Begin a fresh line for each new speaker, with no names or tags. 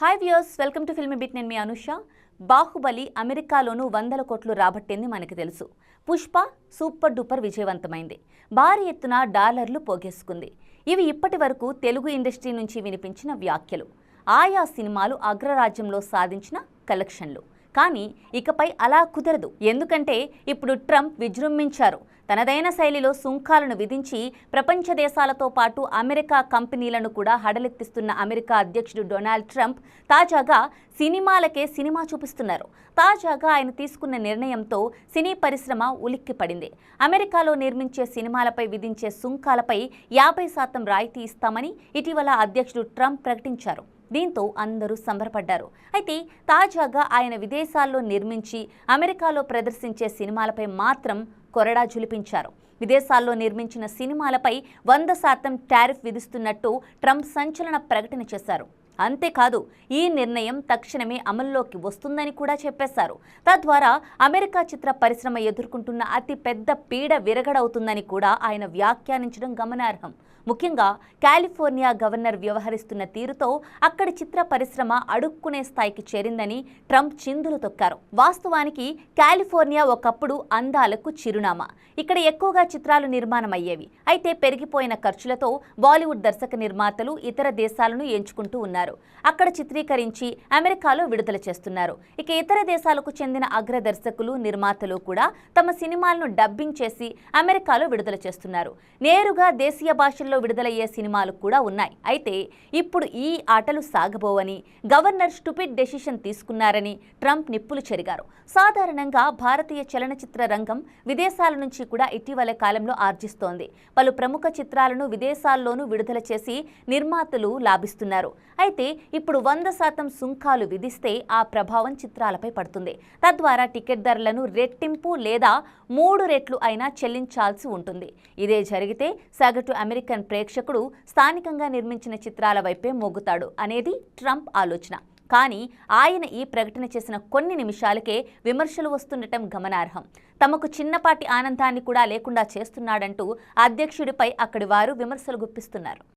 Hi viewers, welcome to filmy bit. నేను మీ అనుష. బాహుబలి అమెరికాలోనూ 100 కోట్లు రాబట్టింది మనకి తెలుసు. పుష్ప సూపర్ డూపర్ విజయవంతమైంది. భారీ ఎత్తున డాలర్లు పోగేసుకుంది. ఇవి ఇప్పటి వరకు తెలుగు ఇండస్ట్రీ నుంచి వినిపించిన వ్యాఖ్యలు, ఆయా సినిమాలు అగ్రరాజ్యంలో సాధించిన కలెక్షన్లు. కానీ ఇకపై అలా కుదరదు. ఎందుకంటే ఇప్పుడు ట్రంప్ విజృంభించారు. తనదైన శైలిలో సుంకాలను విధించి ప్రపంచ దేశాలతో పాటు అమెరికా కంపెనీలను కూడా హడలెత్తిస్తున్న అమెరికా అధ్యక్షుడు డొనాల్డ్ ట్రంప్ తాజాగా సినిమాలకే సినిమా చూపిస్తున్నారు. తాజాగా ఆయన తీసుకున్న నిర్ణయంతో సినీ పరిశ్రమ ఉలిక్కిపడింది. అమెరికాలో నిర్మించే సినిమాలపై విధించే సుంకాలపై 50% రాయితీ ఇస్తామని ఇటీవల అధ్యక్షుడు ట్రంప్ ప్రకటించారు. దీంతో అందరూ సంబరపడ్డారు. అయితే తాజాగా ఆయన విదేశాల్లో నిర్మించి అమెరికాలో ప్రదర్శించే సినిమాలపై మాత్రం కొరడా జులిపించారు. విదేశాల్లో నిర్మించిన సినిమాలపై 100% టారిఫ్ విధిస్తున్నట్టు ట్రంప్ సంచలన ప్రకటన చేశారు. అంతేకాదు, ఈ నిర్ణయం తక్షణమే అమల్లోకి వస్తుందని కూడా చెప్పేశారు. తద్వారా అమెరికా చిత్ర పరిశ్రమ ఎదుర్కొంటున్న అతి పెద్ద పీడ విరగడవుతుందని కూడా ఆయన వ్యాఖ్యానించడం గమనార్హం. ముఖ్యంగా కాలిఫోర్నియా గవర్నర్ వ్యవహరిస్తున్న తీరుతో అక్కడి చిత్ర పరిశ్రమ అడుక్కునే స్థాయికి చేరిందని ట్రంప్ చిందులు తొక్కారు. వాస్తవానికి కాలిఫోర్నియా ఒకప్పుడు అందాలకు చిరునామా. ఇక్కడ ఎక్కువగా చిత్రాలు నిర్మాణం అయ్యేవి. అయితే పెరిగిపోయిన ఖర్చులతో బాలీవుడ్ దర్శక నిర్మాతలు ఇతర దేశాలను ఎంచుకుంటూ ఉన్నారు. అక్కడ చిత్రీకరించి అమెరికాలో విడుదల చేస్తున్నారు. ఇక ఇతర దేశాలకు చెందిన అగ్ర దర్శకులు, నిర్మాతలు కూడా తమ సినిమాలను డబ్బింగ్ చేసి అమెరికాలో విడుదల చేస్తున్నారు. నేరుగా దేశీయ భాషల్లో విడుదలయ్యే సినిమాలు కూడా ఉన్నాయి. అయితే ఇప్పుడు ఈ ఆటలు సాగబోవని గవర్నర్ స్టూపిడ్ డెసిషన్ తీసుకున్నారని ట్రంప్ నిప్పులు చెరిగారు. సాధారణంగా భారతీయ చలనచిత్ర రంగం విదేశాల నుంచి కూడా ఇటీవల కాలంలో ఆర్జిస్తోంది. పలు ప్రముఖ చిత్రాలను విదేశాల్లోనూ విడుదల చేసి నిర్మాతలు లాభిస్తున్నారు. అయితే ఇప్పుడు 100% సుంకాలు విధిస్తే ఆ ప్రభావం చిత్రాలపై పడుతుంది. తద్వారా టికెట్ ధరలను రెట్టింపు లేదా 3 రెట్లు అయినా చెల్లించాల్సి ఉంటుంది. ఇదే జరిగితే సగటు అమెరికన్ ప్రేక్షకుడు స్థానికంగా నిర్మించిన చిత్రాల వైపే మోగుతాడు అనేది ట్రంప్ ఆలోచన. కానీ ఆయన ఈ ప్రకటన చేసిన కొన్ని నిమిషాలకే విమర్శలు వస్తుండటం గమనార్హం. తమకు చిన్నపాటి ఆనందాన్ని కూడా లేకుండా చేస్తున్నాడంటూ అధ్యక్షుడిపై అక్కడి వారు విమర్శలు గుప్పిస్తున్నారు.